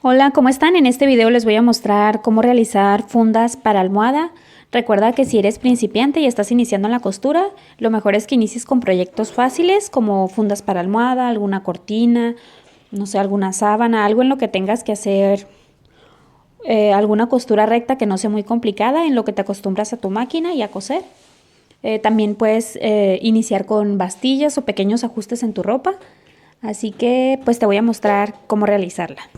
Hola, ¿cómo están? En este video les voy a mostrar cómo realizar fundas para almohada. Recuerda que si eres principiante y estás iniciando en la costura, lo mejor es que inicies con proyectos fáciles como fundas para almohada, alguna cortina, no sé, alguna sábana, algo en lo que tengas que hacer alguna costura recta que no sea muy complicada, en lo que te acostumbras a tu máquina y a coser. También puedes iniciar con bastillas o pequeños ajustes en tu ropa, así que pues te voy a mostrar cómo realizarla.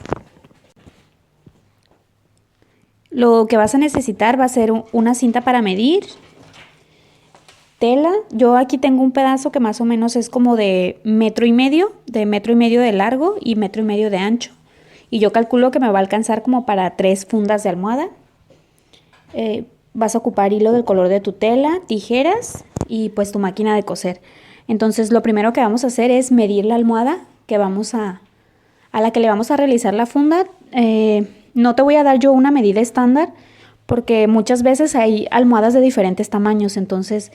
Lo que vas a necesitar va a ser una cinta para medir, tela. Yo aquí tengo un pedazo que más o menos es como de metro y medio de largo y metro y medio de ancho. Y yo calculo que me va a alcanzar como para 3 fundas de almohada. Vas a ocupar hilo del color de tu tela, tijeras y pues tu máquina de coser. Entonces lo primero que vamos a hacer es medir la almohada que a la que le vamos a realizar la funda. No te voy a dar yo una medida estándar porque muchas veces hay almohadas de diferentes tamaños, entonces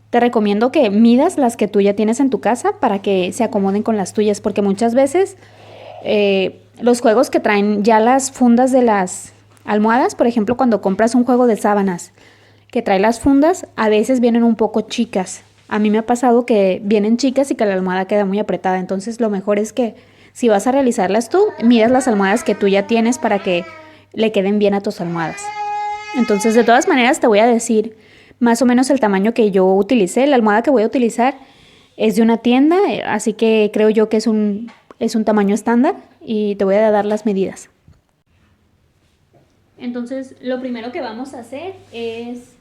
te recomiendo que midas las que tú ya tienes en tu casa para que se acomoden con las tuyas, porque muchas veces los juegos que traen ya las fundas de las almohadas, por ejemplo, cuando compras un juego de sábanas que trae las fundas, a veces vienen un poco chicas. A mí me ha pasado que vienen chicas y que la almohada queda muy apretada, entonces lo mejor es que si vas a realizarlas tú, midas las almohadas que tú ya tienes para que le queden bien a tus almohadas. Entonces, de todas maneras, te voy a decir más o menos el tamaño que yo utilicé. La almohada que voy a utilizar es de una tienda, así que creo yo que es un tamaño estándar y te voy a dar las medidas. Entonces, lo primero que vamos a hacer es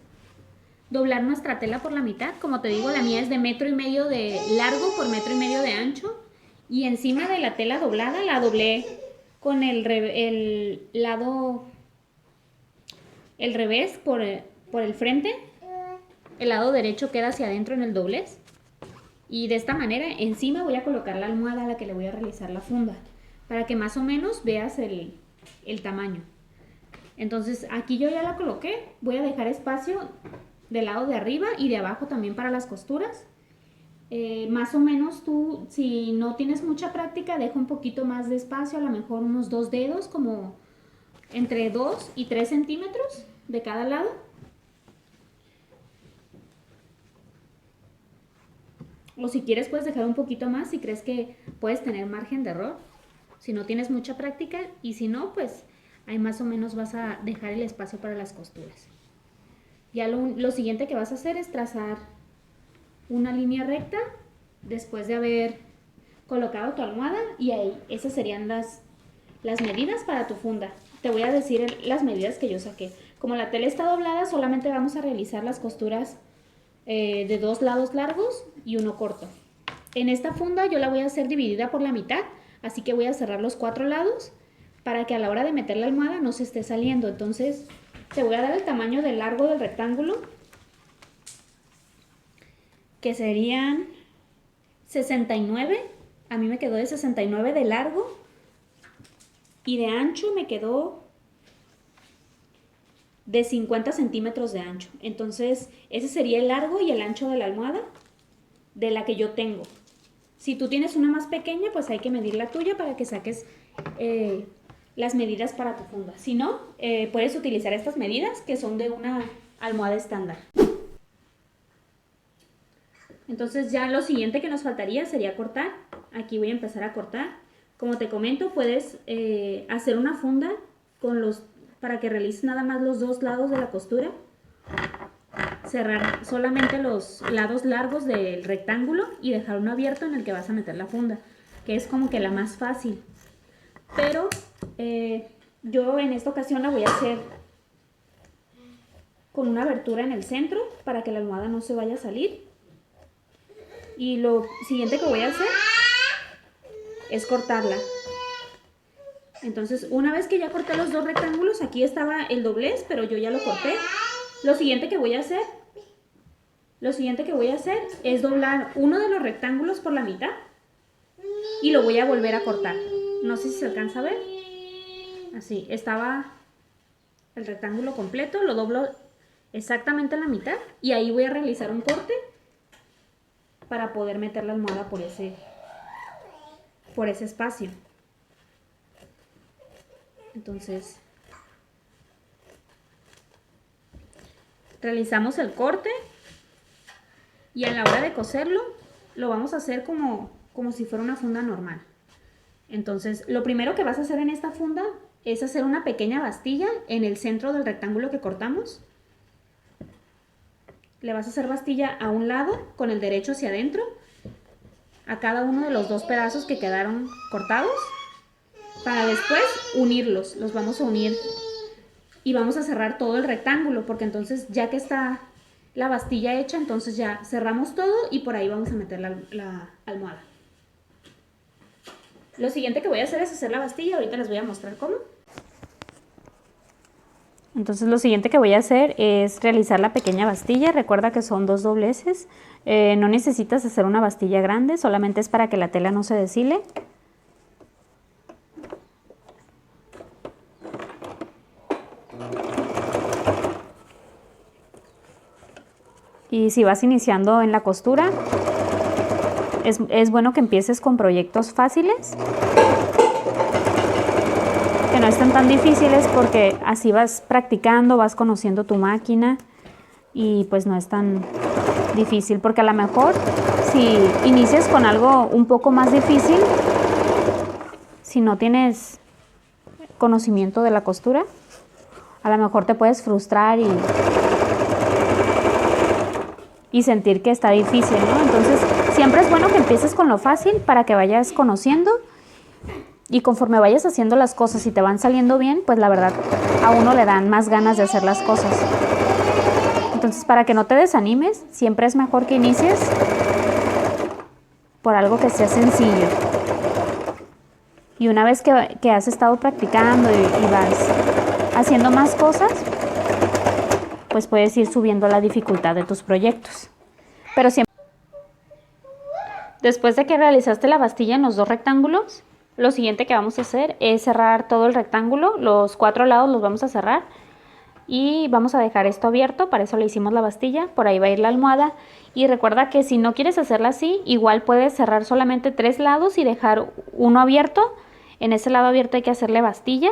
doblar nuestra tela por la mitad. Como te digo, la mía es de metro y medio de largo por metro y medio de ancho. Y encima de la tela doblada la doblé con el lado, el revés por el frente. El lado derecho queda hacia adentro en el doblez. Y de esta manera encima voy a colocar la almohada a la que le voy a realizar la funda, para que más o menos veas el tamaño. Entonces aquí yo ya la coloqué, voy a dejar espacio del lado de arriba y de abajo también para las costuras. Más o menos tú, si no tienes mucha práctica, deja un poquito más de espacio, a lo mejor unos 2 dedos, como entre 2 y 3 centímetros de cada lado. O si quieres puedes dejar un poquito más si crees que puedes tener margen de error, si no tienes mucha práctica, y si no, pues ahí más o menos vas a dejar el espacio para las costuras. Ya lo siguiente que vas a hacer es trazar una línea recta después de haber colocado tu almohada, y ahí esas serían las medidas para tu funda. Te voy a decir las medidas que yo saqué. Como la tela está doblada, solamente vamos a realizar las costuras de 2 lados largos y uno corto. En esta funda yo la voy a hacer dividida por la mitad, así que voy a cerrar los 4 lados para que a la hora de meter la almohada no se esté saliendo. Entonces te voy a dar el tamaño del largo del rectángulo, que serían 69. A mí me quedó de 69 de largo, y de ancho me quedó de 50 centímetros de ancho. Entonces ese sería el largo y el ancho de la almohada de la que yo tengo. Si tú tienes una más pequeña, pues hay que medir la tuya para que saques las medidas para tu funda. Si no, puedes utilizar estas medidas que son de una almohada estándar. Entonces ya lo siguiente que nos faltaría sería cortar. Aquí voy a empezar a cortar. Como te comento, puedes hacer una funda para que realices nada más los 2 lados de la costura. Cerrar solamente los lados largos del rectángulo y dejar uno abierto en el que vas a meter la funda, que es como que la más fácil. Pero yo en esta ocasión la voy a hacer con una abertura en el centro para que la almohada no se vaya a salir. Y lo siguiente que voy a hacer es cortarla. Entonces, una vez que ya corté los 2 rectángulos, aquí estaba el doblez, pero yo ya lo corté. Lo siguiente que voy a hacer es doblar uno de los rectángulos por la mitad y lo voy a volver a cortar. No sé si se alcanza a ver. Así, estaba el rectángulo completo, lo doblo exactamente en la mitad y ahí voy a realizar un corte para poder meter la almohada por ese espacio. Entonces realizamos el corte y a la hora de coserlo lo vamos a hacer como si fuera una funda normal. Entonces lo primero que vas a hacer en esta funda es hacer una pequeña bastilla en el centro del rectángulo que cortamos. Le vas a hacer bastilla a un lado con el derecho hacia adentro, a cada uno de los dos pedazos que quedaron cortados, para después unirlos. Los vamos a unir y vamos a cerrar todo el rectángulo, porque entonces ya que está la bastilla hecha, entonces ya cerramos todo y por ahí vamos a meter la almohada. Lo siguiente que voy a hacer es hacer la bastilla. Ahorita les voy a mostrar cómo. Entonces lo siguiente que voy a hacer es realizar la pequeña bastilla. Recuerda que son 2 dobleces. No necesitas hacer una bastilla grande, solamente es para que la tela no se deshile. Y si vas iniciando en la costura, es bueno que empieces con proyectos fáciles, que no estén tan difíciles, porque así vas practicando, vas conociendo tu máquina y pues no es tan difícil, porque a lo mejor si inicias con algo un poco más difícil, si no tienes conocimiento de la costura, a lo mejor te puedes frustrar y sentir que está difícil, ¿no? Entonces siempre es bueno que empieces con lo fácil para que vayas conociendo, y conforme vayas haciendo las cosas y te van saliendo bien, pues la verdad a uno le dan más ganas de hacer las cosas. Entonces, para que no te desanimes, siempre es mejor que inicies por algo que sea sencillo. Y una vez que has estado practicando y vas haciendo más cosas, pues puedes ir subiendo la dificultad de tus proyectos. Pero siempre, después de que realizaste la bastilla en los 2 rectángulos, lo siguiente que vamos a hacer es cerrar todo el rectángulo. Los 4 lados los vamos a cerrar y vamos a dejar esto abierto. Para eso le hicimos la bastilla. Por ahí va a ir la almohada. Y recuerda que si no quieres hacerla así, igual puedes cerrar solamente 3 lados y dejar uno abierto. En ese lado abierto hay que hacerle bastilla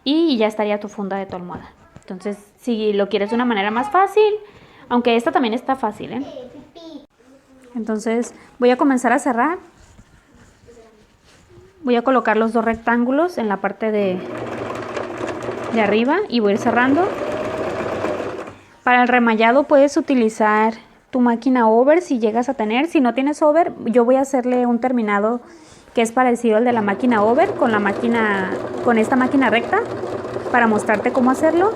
y ya estaría tu funda de tu almohada. Entonces, si lo quieres de una manera más fácil, aunque esta también está fácil, ¿eh? Entonces voy a comenzar a cerrar. Voy a colocar los 2 rectángulos en la parte de arriba y voy a ir cerrando. Para el remallado puedes utilizar tu máquina over si llegas a tener. Si no tienes over, yo voy a hacerle un terminado que es parecido al de la máquina over con esta máquina recta, para mostrarte cómo hacerlo.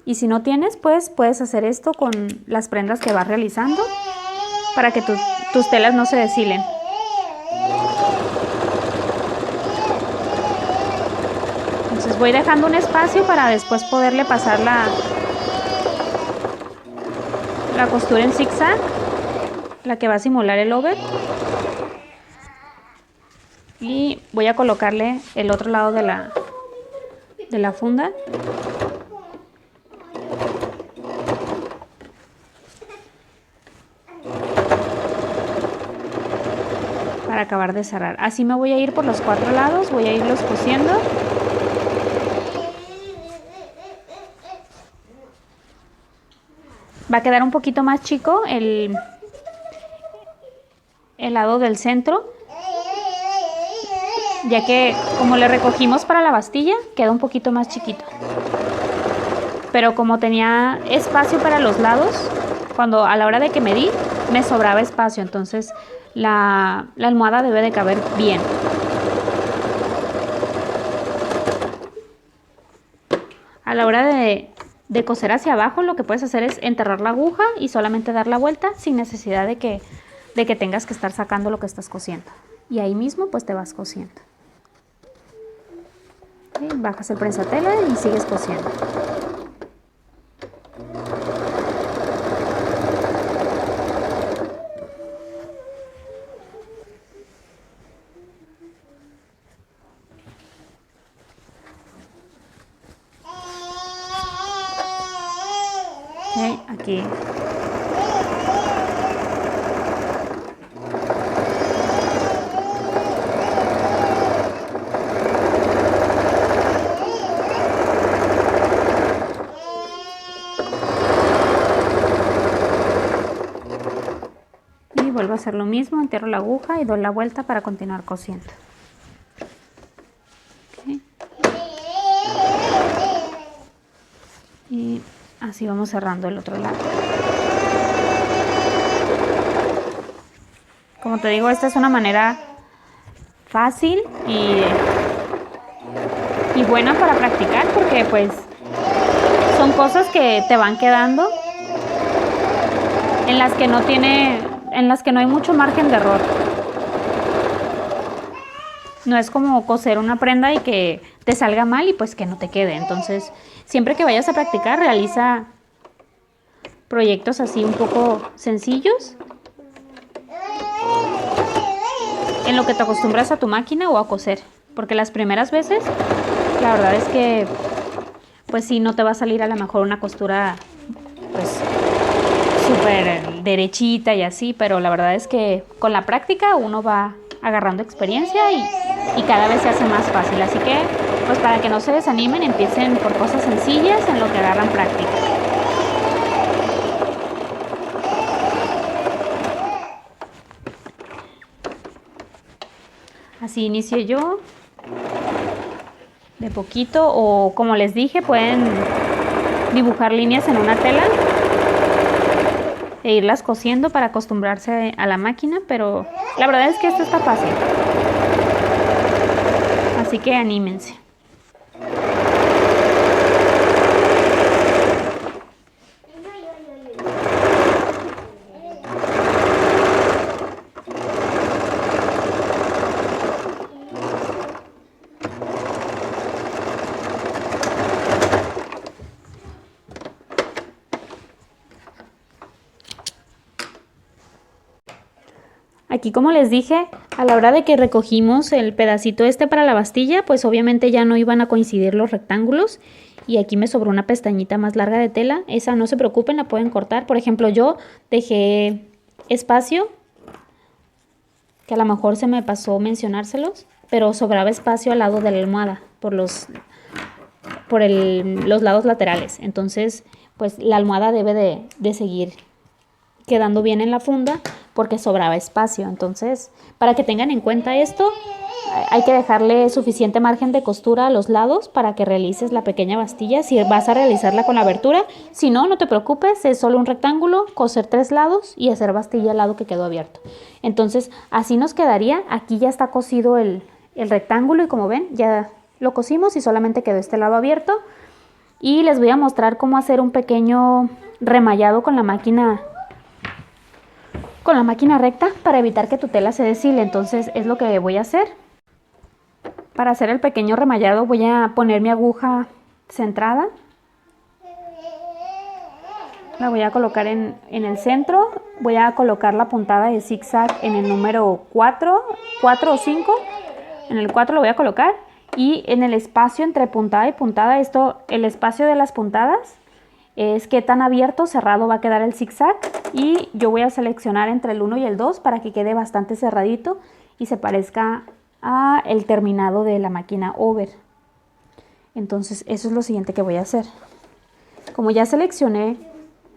Y si no tienes, pues puedes hacer esto con las prendas que vas realizando para que tus telas no se deshilen. Entonces voy dejando un espacio para después poderle pasar la costura en zigzag, la que va a simular el over. Y voy a colocarle el otro lado de la funda. Para acabar de cerrar. Así me voy a ir por los 4 lados, voy a irlos cosiendo. Va a quedar un poquito más chico el lado del centro, ya que como le recogimos para la bastilla, queda un poquito más chiquito. Pero como tenía espacio para los lados, cuando a la hora de que medí, me sobraba espacio, entonces la almohada debe de caber bien. A la hora de coser hacia abajo, lo que puedes hacer es enterrar la aguja y solamente dar la vuelta sin necesidad de que tengas que estar sacando lo que estás cosiendo. Y ahí mismo pues te vas cosiendo. ¿Sí? Bajas el prensatela y sigues cosiendo. Aquí. vuelvo a hacer lo mismo, entierro la aguja y doy la vuelta para continuar cosiendo. Okay. Y así vamos cerrando el otro lado. Como te digo, esta es una manera fácil y buena para practicar, porque pues son cosas que te van quedando en las que no hay mucho margen de error. No es como coser una prenda y que te salga mal y pues que no te quede. Entonces, siempre que vayas a practicar, realiza proyectos así un poco sencillos, en lo que te acostumbras a tu máquina o a coser, porque las primeras veces la verdad es que pues sí, no te va a salir a lo mejor una costura pues súper derechita y así, pero la verdad es que con la práctica uno va agarrando experiencia y cada vez se hace más fácil. Así que pues para que no se desanimen, empiecen por cosas sencillas en lo que agarran práctica. Así inicié yo, de poquito, o como les dije, pueden dibujar líneas en una tela e irlas cosiendo para acostumbrarse a la máquina, pero la verdad es que esto está fácil. Así que anímense. Aquí, como les dije, a la hora de que recogimos el pedacito este para la bastilla, pues obviamente ya no iban a coincidir los rectángulos. Y aquí me sobró una pestañita más larga de tela. Esa no se preocupen, la pueden cortar. Por ejemplo, yo dejé espacio, que a lo mejor se me pasó mencionárselos, pero sobraba espacio al lado de la almohada, por los lados laterales. Entonces, pues la almohada debe de seguir quedando bien en la funda porque sobraba espacio. Entonces, para que tengan en cuenta esto, hay que dejarle suficiente margen de costura a los lados para que realices la pequeña bastilla si vas a realizarla con la abertura. Si no, no te preocupes, es solo un rectángulo, coser 3 lados y hacer bastilla al lado que quedó abierto. Entonces, así nos quedaría. Aquí ya está cosido el rectángulo y como ven, ya lo cosimos y solamente quedó este lado abierto. Y les voy a mostrar cómo hacer un pequeño remallado con la máquina recta para evitar que tu tela se deshile. Entonces es lo que voy a hacer. Para hacer el pequeño remallado voy a poner mi aguja centrada. La voy a colocar en el centro. Voy a colocar la puntada de zigzag en el número 4 o 5. En el 4 lo voy a colocar. Y en el espacio entre puntada y puntada, el espacio de las puntadas es qué tan abierto o cerrado va a quedar el zigzag, y yo voy a seleccionar entre el 1 y el 2 para que quede bastante cerradito y se parezca a el terminado de la máquina over. Entonces eso es lo siguiente que voy a hacer. Como ya seleccioné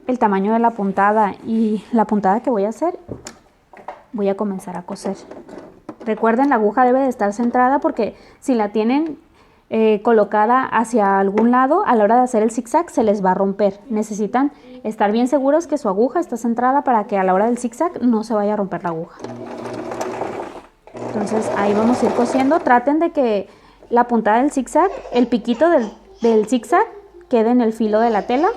el tamaño de la puntada y la puntada que voy a hacer, voy a comenzar a coser. Recuerden, la aguja debe de estar centrada porque si la tienen colocada hacia algún lado, a la hora de hacer el zigzag se les va a romper. Necesitan estar bien seguros que su aguja está centrada para que a la hora del zigzag no se vaya a romper la aguja. Entonces ahí vamos a ir cosiendo. Traten de que la puntada del zigzag, el piquito del zigzag quede en el filo de la tela.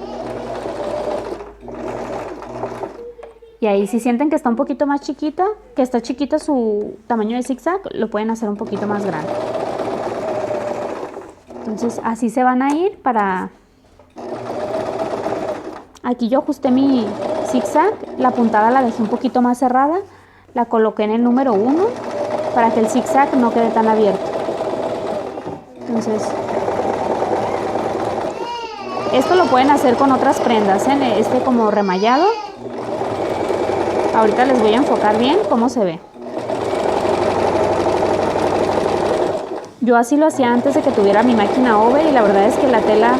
Y ahí si sienten que está un poquito más chiquita, que está chiquita su tamaño de zigzag, lo pueden hacer un poquito más grande. Entonces así se van a ir para... Aquí yo ajusté mi zigzag, la puntada la dejé un poquito más cerrada, la coloqué en el número 1 para que el zigzag no quede tan abierto. Entonces, esto lo pueden hacer con otras prendas, como remallado. Ahorita les voy a enfocar bien cómo se ve. Yo así lo hacía antes de que tuviera mi máquina over y la verdad es que la tela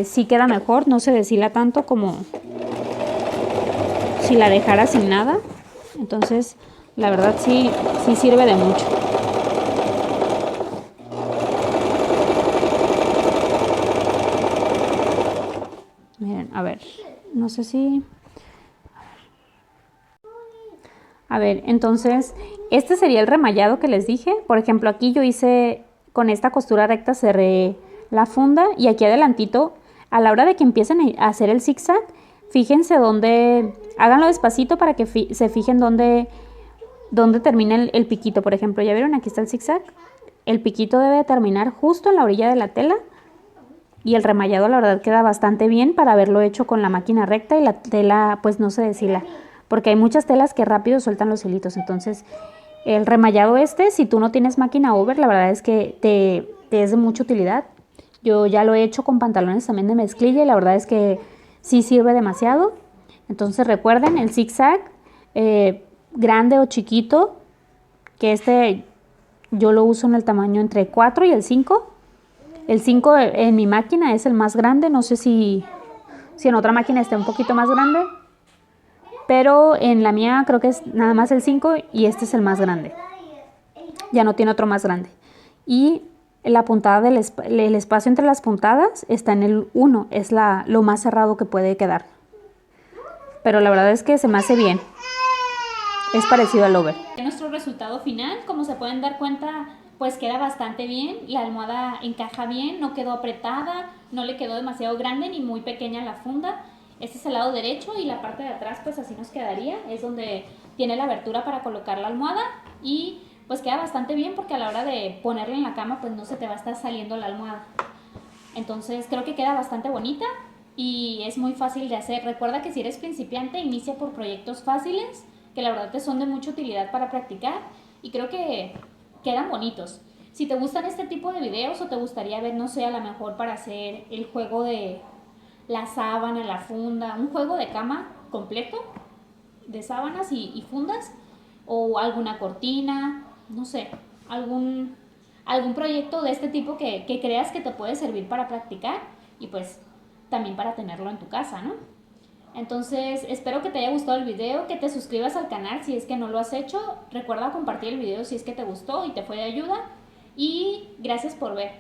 sí queda mejor, no se deshila tanto como si la dejara sin nada. Entonces, la verdad sí sirve de mucho. Miren, a ver, no sé si... A ver, entonces, este sería el remallado que les dije. Por ejemplo, aquí yo hice, con esta costura recta cerré la funda y aquí adelantito, a la hora de que empiecen a hacer el zigzag, fíjense dónde, háganlo despacito para que se fijen dónde termina el piquito. Por ejemplo, ¿ya vieron? Aquí está el zigzag. El piquito debe terminar justo en la orilla de la tela y el remallado la verdad queda bastante bien para haberlo hecho con la máquina recta y la tela pues no se deshila, porque hay muchas telas que rápido sueltan los hilitos. Entonces el remallado si tú no tienes máquina over, la verdad es que te es de mucha utilidad. Yo ya lo he hecho con pantalones también de mezclilla y la verdad es que sí sirve demasiado. Entonces recuerden el zigzag, grande o chiquito, que yo lo uso en el tamaño entre 4 y el 5. El 5 en mi máquina es el más grande, no sé si en otra máquina esté un poquito más grande, pero en la mía creo que es nada más el 5 y este es el más grande. Ya no tiene otro más grande. Y la puntada el espacio entre las puntadas está en el 1, es lo más cerrado que puede quedar. Pero la verdad es que se me hace bien. Es parecido al over. Nuestro resultado final, como se pueden dar cuenta, pues queda bastante bien. La almohada encaja bien, no quedó apretada, no le quedó demasiado grande ni muy pequeña la funda. Este es el lado derecho y la parte de atrás pues así nos quedaría. Es donde tiene la abertura para colocar la almohada y pues queda bastante bien porque a la hora de ponerla en la cama pues no se te va a estar saliendo la almohada. Entonces creo que queda bastante bonita y es muy fácil de hacer. Recuerda que si eres principiante, inicia por proyectos fáciles, que la verdad te son de mucha utilidad para practicar y creo que quedan bonitos. Si te gustan este tipo de videos o te gustaría ver, no sé, a lo mejor para hacer el juego de la sábana, la funda, un juego de cama completo de sábanas y fundas o alguna cortina, no sé, algún proyecto de este tipo que creas que te puede servir para practicar y pues también para tenerlo en tu casa, ¿no? Entonces espero que te haya gustado el video, que te suscribas al canal si es que no lo has hecho, recuerda compartir el video si es que te gustó y te fue de ayuda y gracias por ver.